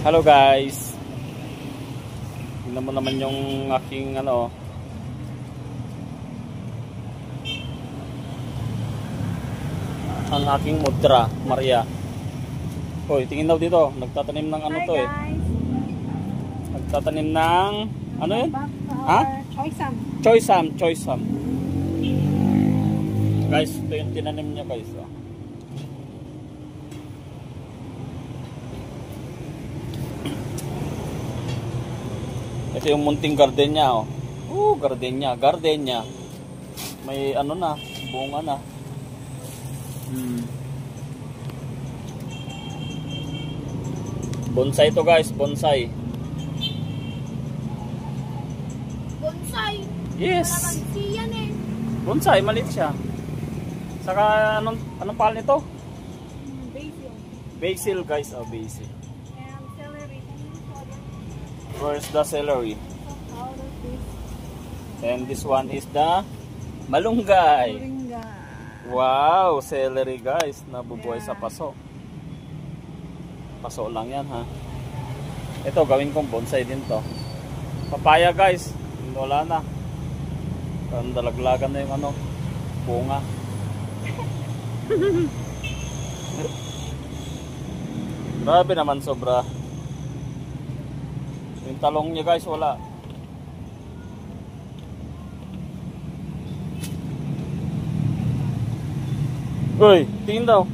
Hello guys. Tingnan mo naman yung aking ano. Ang aking mudra, Maria. Hoy, tingin daw dito. Nagtatanim ng ano to eh. Nagtatanim ng ano yun? Ha? Choysam. Guys, ito yung tinanim niya guys. Oh. Ito yung munting gardenia oh. Gardenia. May ano na, bunga na. Bonsai to guys, bonsai. Bonsai? Yes. Yan eh. Bonsai, maliit siya. Saka anong pangalan nito? Basil. Basil guys, oh basil. And celery. Where's the celery? Out of this. And this one is the malunggay. Moringa. Wow, celery guys, nabubuhay sa paso. Paso lang yan ha. Ito gawin kong bonsai din to. Papaya guys, wala na. Dalaglagan na yung ano, bunga. Grabe naman sobra. Yung talong niya guys wala. Uy, tingin daw.